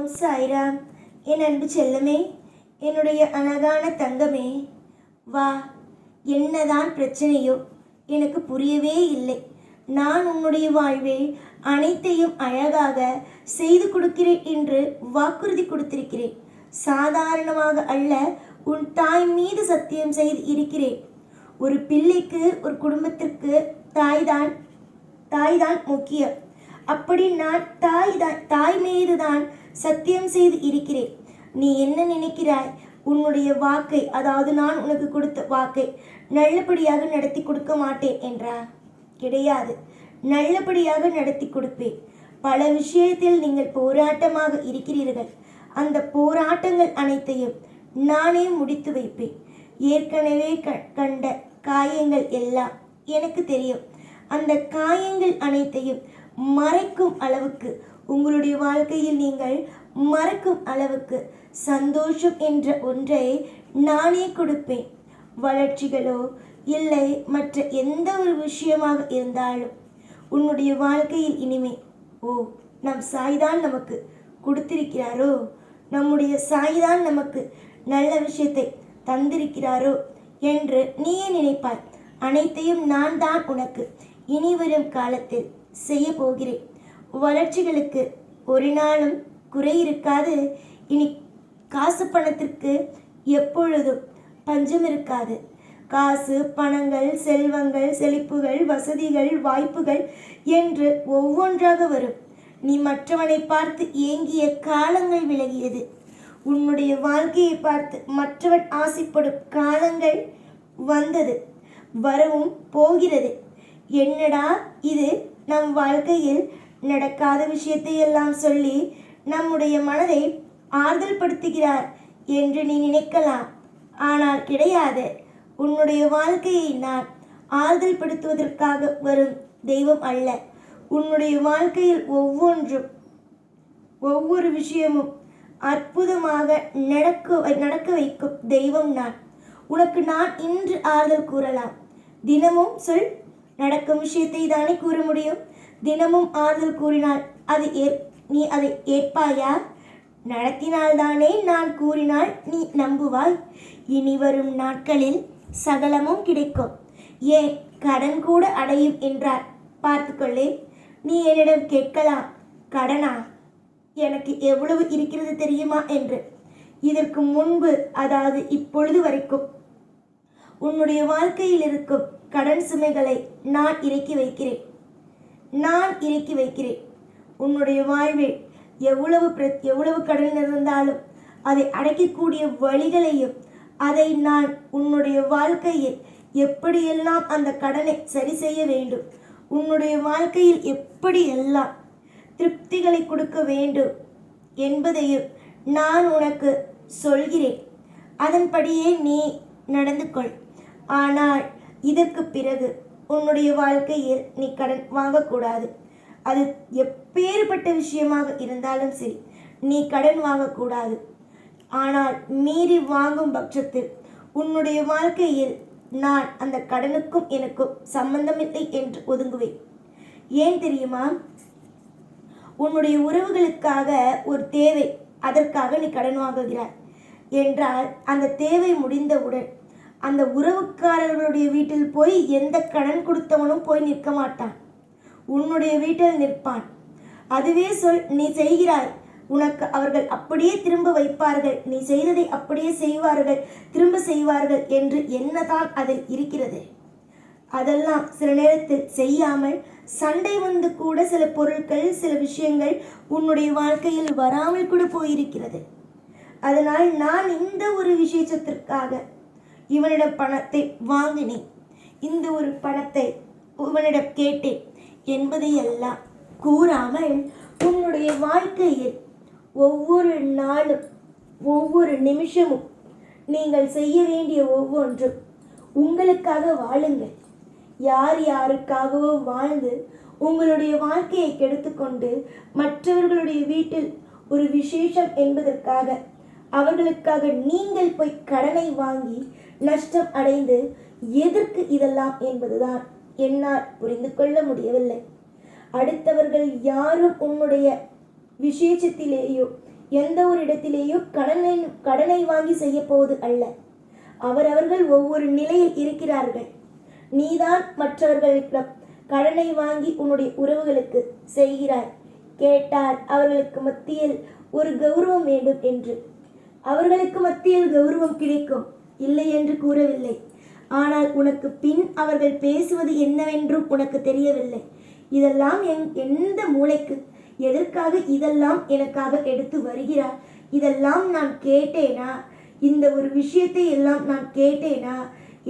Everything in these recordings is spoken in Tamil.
ஓம் சாய்ராம். என் அன்பு செல்லமே, என்னுடைய அழகான தங்கமே, வா. என்னதான் பிரச்சனையோ எனக்கு புரியவே இல்லை. நான் உன்னுடைய வாழ்வில் அனைத்தையும் அழகாக செய்து கொடுக்கிறேன் என்று வாக்குறுதி கொடுத்திருக்கிறேன். சாதாரணமாக அல்ல, உன் தாய் மீது சத்தியம் செய்து இருக்கிறேன். ஒரு பிள்ளைக்கு, ஒரு குடும்பத்திற்கு தாய்தான் முக்கியம். அப்படி நான் தாய் மீது தான் சத்தியம் செய்து இருக்கிறேன். நீ என்ன நினைக்கிறாய்? உன்னுடைய வாக்கை, அதாவது நான் உனக்கு கொடுத்த வாக்கை நல்லபடியாக நடத்தி கொடுக்க மாட்டேன் என்றா? கிடையாது, நல்லபடியாக நடத்தி கொடுப்பேன். பல விஷயத்தில் நீங்கள் போராட்டமாக இருக்கிறீர்கள். அந்த போராட்டங்கள் அனைத்தையும் நானே முடித்து வைப்பேன். ஏற்கனவே கண்ட காயங்கள் எல்லாம் எனக்கு தெரியும். அந்த காயங்கள் அனைத்தையும் மறைக்கும் அளவுக்கு, உங்களுடைய வாழ்க்கையில் நீங்கள் மறக்கும் அளவுக்கு சந்தோஷம் என்ற ஒன்றை நானே கொடுப்பேன். வளர்ச்சிகளோ இல்லை மற்ற எந்த ஒரு விஷயமாக இருந்தாலும் உன்னுடைய வாழ்க்கையில் இனிமே, நம் சாய்தான் நமக்கு கொடுத்திருக்கிறாரோ, நம்முடைய சாய்தான் நமக்கு நல்ல விஷயத்தை தந்திருக்கிறாரோ என்று நீயே நினைப்பாய். அனைத்தையும் நான் தான் உனக்கு இனி வரும் காலத்தில் செய்ய போகிறேன். வளர்ச்சிகளுக்கு ஒரு நாளும் குறை இருக்காது. இனி காசு பணத்திற்கு எப்பொழுதும் பஞ்சம் இருக்காது. காசு, பணங்கள், செல்வங்கள், செழிப்புகள், வசதிகள், வாய்ப்புகள் என்று ஒவ்வொன்றாக வரும். நீ மற்றவனை பார்த்து ஏங்கிய காலங்கள் விலகியது. உன்னுடைய வாழ்க்கையை பார்த்து மற்றவன் ஆசைப்படும் காலங்கள் வந்தது, வரவும் போகிறது. என்னடா இது, நம் வாழ்க்கையில் நடக்காத விஷயத்தை எல்லாம் சொல்லி நம்முடைய மனதை ஆறுதல் படுத்துகிறார் என்று நீ நினைக்கலாம். ஆனால் கிடையாது. உன்னுடைய வாழ்க்கையை நான் ஆறுதல் படுத்துவதற்காக வரும் தெய்வம் அல்ல. உன்னுடைய வாழ்க்கையில் ஒவ்வொரு விஷயமும் அற்புதமாக நடக்க வைக்கும் தெய்வம் நான். உனக்கு நான் இன்று ஆறுதல் கூறலாம். தினமும் சொல், நடக்கும் விஷயத்தை தானே கூற முடியும். தினமும் ஆறுதல் கூறினால் நீ அதை ஏற்பாயா? நடத்தினால்தானே நான் கூறினால் நீ நம்புவாய். இனி வரும் நாட்களில் சகலமும் கிடைக்கும். ஏன் கடன் கூட அடையும் என்றார். பார்த்துக்கொள்ளே. நீ என்னிடம் கேட்கலாம், கடனா? எனக்கு எவ்வளவு இருக்கிறது தெரியுமா என்று. இதற்கு முன்பு, அதாவது இப்பொழுது வரைக்கும் உன்னுடைய வாழ்க்கையில் இருக்கும் கடன் சுமைகளை நான் இறக்கி வைக்கிறேன். உன்னுடைய வாழ்வில் எவ்வளவு கடன் இருந்தாலும் அதை அடைக்கக்கூடிய வழிகளையும், அதை நான் உன்னுடைய வாழ்க்கையில் எப்படியெல்லாம் அந்த கடனை சரி செய்ய வேண்டும், உன்னுடைய வாழ்க்கையில் எப்படியெல்லாம் திருப்திகளை கொடுக்க வேண்டும் என்பதையும் நான் உனக்கு சொல்கிறேன். அதன்படியே நீ நடந்து கொள். ஆனால் இதற்கு பிறகு உன்னுடைய வாழ்க்கையில் நீ கடன் வாங்கக்கூடாது. அது எப்பேற்பட்ட விஷயமாக இருந்தாலும் சரி, நீ கடன் வாங்கக்கூடாது. ஆனால் மீறி வாங்கும் பட்சத்தில் உன்னுடைய வாழ்க்கையில் நான் அந்த கடனுக்கும் எனக்கும் சம்பந்தமில்லை என்று ஒதுங்குவேன். ஏன் தெரியுமா? உன்னுடைய உறவுகளுக்காக ஒரு தேவை, அதற்காக நீ கடன் வாங்குகிறாய் என்றால் அந்த தேவை முடிந்தவுடன் அந்த உறவுக்காரர்களுடைய வீட்டில் போய் எந்த கடன் கொடுத்தவனும் போய் நிற்க மாட்டான், உன்னுடைய வீட்டில் நிற்பான். அதுவே சொல், நீ செய்கிறாய், உனக்கு அவர்கள் அப்படியே திரும்ப வைப்பார்கள், நீ செய்ததை அப்படியே செய்வார்கள், திரும்ப செய்வார்கள் என்று என்னதான் அதில் இருக்கிறது? அதெல்லாம் சில நேரத்தில் செய்யாமல் சண்டை வந்து கூட சில பொருட்கள், சில விஷயங்கள் உன்னுடைய வாழ்க்கையில் வராமல் கூட போயிருக்கிறது. அதனால் நான் இந்த ஒரு விசேஷத்திற்காக இவனிடம் பணத்தை வாங்கினேன், இந்த ஒரு பணத்தை இவனிடம் கேட்டேன் என்பதையெல்லாம் கூறாமல் உன்னுடைய வாழ்க்கையில் ஒவ்வொரு நாளும், ஒவ்வொரு நிமிஷமும் நீங்கள் செய்ய வேண்டிய ஒவ்வொன்றும் உங்களுக்காக வாழுங்கள். யாருக்காகவோ வாழ்ந்து உங்களுடைய வாழ்க்கையை கெடுத்துக்கொண்டு மற்றவர்களுடைய வீட்டில் ஒரு விசேஷம் என்பதற்காக அவர்களுக்காக நீங்கள் போய் கடனை வாங்கி நஷ்டம் அடைந்து எதற்கு இதெல்லாம் என்பதுதான் என்னால் புரிந்து கொள்ள முடியவில்லை. அடுத்தவர்கள் யாரும் உன்னுடைய விசேஷத்திலேயோ எந்த ஒரு இடத்திலேயும் கடனை வாங்கி செய்ய போவது அல்ல. அவரவர்கள் ஒவ்வொரு நிலையில் இருக்கிறார்கள். நீதான் மற்றவர்களிடம் கடனை வாங்கி உன்னுடைய உறவுகளுக்கு செய்கிறாய். கேட்டால் அவர்களுக்கு மத்தியில் ஒரு கௌரவம் வேண்டும் என்று. அவர்களுக்கு மத்தியில் கௌரவம் கிடைக்கும், இல்லை என்று கூறவில்லை. ஆனால் உனக்கு பின் அவர்கள் பேசுவது என்னவென்றும் உனக்கு தெரியவில்லை. இதெல்லாம் எந்த மூளைக்கு, எதற்காக இதெல்லாம் எனக்காக எடுத்து வருகிறார்? இதெல்லாம் நான் கேட்டேனா? இந்த ஒரு விஷயத்தை எல்லாம் நான் கேட்டேனா?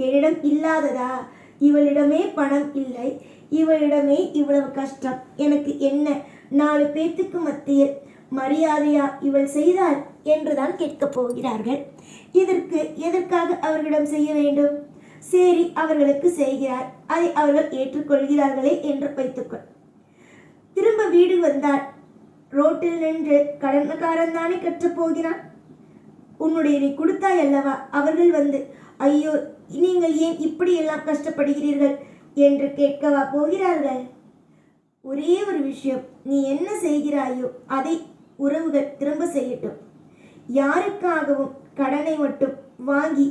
என்னிடம் இல்லாததா? இவளிடமே பணம் இல்லை, இவளிடமே இவ்வளவு கஷ்டம், எனக்கு என்ன? 4 பேத்துக்கு மத்தியில் மரியாதையா இவள் செய்தாள் என்றுதான் கேட்கப் போகிறார்கள். இதற்கு எதற்காக அவர்களிடம் செய்ய வேண்டும்? சரி, அவர்களுக்கு செய்கிறார், அதை அவர்கள் ஏற்றுக்கொள்கிறார்களே என்று வைத்துக்கொள். திரும்ப வீடு வந்தால் ரோட்டில் நின்று கடன்காரன் தானே கற்றப் போகிறான். உன்னுடைய நீ கொடுத்தாய் அல்லவா? அவர்கள் வந்து ஐயோ நீங்கள் ஏன் இப்படி எல்லாம் கஷ்டப்படுகிறீர்கள் என்று கேட்கவா போகிறார்கள்? ஒரே ஒரு விஷயம், நீ என்ன செய்கிறாயோ அதை உறவுகள் திரும்ப செய்யட்டும். யாருக்காகவும் கடனை மட்டும் வாங்கி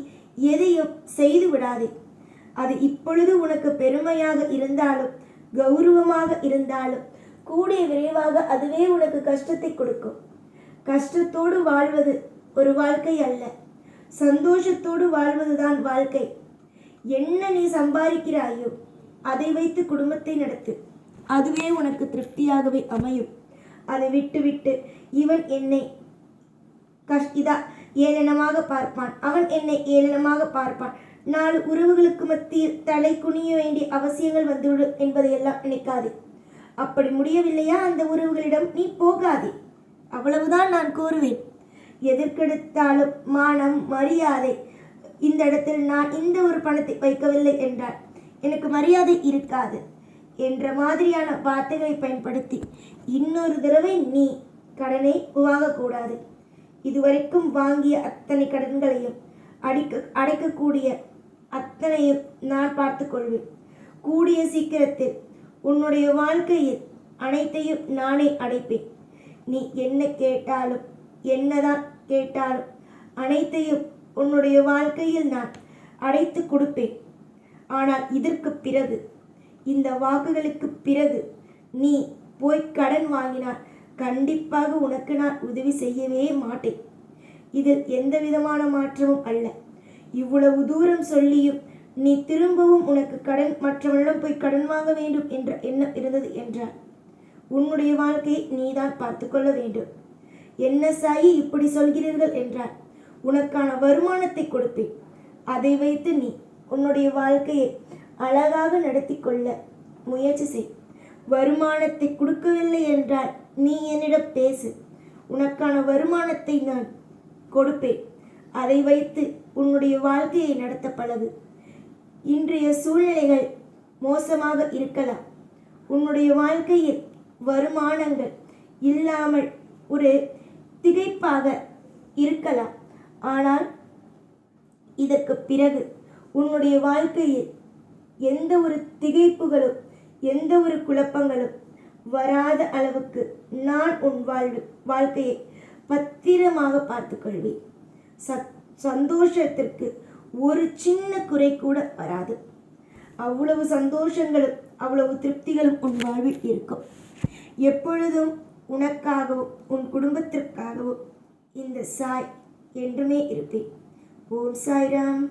எதையும் செய்து விடாதே. அது இப்பொழுது உனக்கு பெருமையாக இருந்தாலும் கௌரவமாக இருந்தாலும் கூடிய விரைவாக அதுவே உனக்கு கஷ்டத்தை கொடுக்கும். கஷ்டத்தோடு வாழ்வது ஒரு வாழ்க்கை அல்ல, சந்தோஷத்தோடு வாழ்வதுதான் வாழ்க்கை. என்ன நீ சம்பாதிக்கிறாயோ அதை வைத்து குடும்பத்தை நடத்து, அதுவே உனக்கு திருப்தியாகவே அமையும். அதை விட்டு இவன் என்னை ஏளனமாக பார்ப்பான், அவன் என்னை ஏளனமாக பார்ப்பான், 4 உறவுகளுக்கு மத்தியில் தலை குனிய வேண்டிய அவசியங்கள் வந்துவிடும் என்பதையெல்லாம் நினைக்காதே. அப்படி முடியவில்லையா அந்த உறவுகளிடம் நீ போகாதே, அவ்வளவுதான் நான் கூறுவேன். எதற்கெடுத்தாலும் மானம் மரியாதை, இந்த இடத்தில் நான் இந்த ஒரு பணத்தை வைக்கவில்லை என்றால் எனக்கு மரியாதை இருக்காது என்ற மாதிரியான வார்த்தைகளை பயன்படுத்தி இன்னொரு தடவை நீ கடனை வாங்கக்கூடாது. இதுவரைக்கும் வாங்கிய அத்தனை கடன்களையும் அடைக்கக்கூடிய அத்தனையும் நான் பார்த்து கொள்வேன். கூடிய சீக்கிரத்தில் உன்னுடைய வாழ்க்கையில் அனைத்தையும் நானே அடைப்பேன். நீ என்ன கேட்டாலும் என்னதான் கேட்டாலும் அனைத்தையும் உன்னுடைய வாழ்க்கையில் நான் அடைத்து கொடுப்பேன். ஆனால் இதற்கு பிறகு, இந்த வாக்குகளுக்கு பிறகு நீ போய் கடன் வாங்கினார் கண்டிப்பாக உனக்கு நான் உதவி செய்யவே மாட்டேன். இதில் எந்த விதமான மாற்றமும் அல்ல. இவ்வளவு தூரம் சொல்லியும் நீ திரும்பவும் உனக்கு மற்றவனிடம் போய் கடன் வாங்க வேண்டும் என்ற எண்ணம் இருந்தது என்றால் உன்னுடைய வாழ்க்கையை நீதான் பார்த்து கொள்ள வேண்டும். என்ன சாயி இப்படி சொல்கிறீர்கள் என்றால் உனக்கான வருமானத்தை கொடுப்பேன். அதை வைத்து நீ உன்னுடைய வாழ்க்கையை அழகாக நடத்தி கொள்ள முயற்சி செய். வருமானத்தை கொடுக்கவில்லை என்றால் நீ என்னிடம் பேசு, உனக்கான வருமானத்தை நான் கொடுப்பேன். அதை வைத்து உன்னுடைய வாழ்க்கையை நடத்த பழகு. இன்றைய சூழ்நிலைகள் மோசமாக இருக்கலாம், உன்னுடைய வாழ்க்கையில் வருமானங்கள் இல்லாமல் ஒரு திகைப்பாக இருக்கலாம். ஆனால் இதற்கு பிறகு உன்னுடைய வாழ்க்கையில் எந்த ஒரு திகைப்புகளும் எந்த ஒரு குழப்பங்களும் வராத அளவுக்கு நான் உன் வாழ்க்கையை பத்திரமாக பார்த்து கொள்வேன். சந்தோஷத்திற்கு ஒரு சின்ன குறை கூட வராது. அவ்வளவு சந்தோஷங்களும் அவ்வளவு திருப்திகளும் உன் வாழ்வில் இருக்கும். எப்பொழுதும் உனக்காகவும் உன் குடும்பத்திற்காகவும் இந்த சாய் என்றுமே இருப்பேன். ஓம் சாய்ராம்.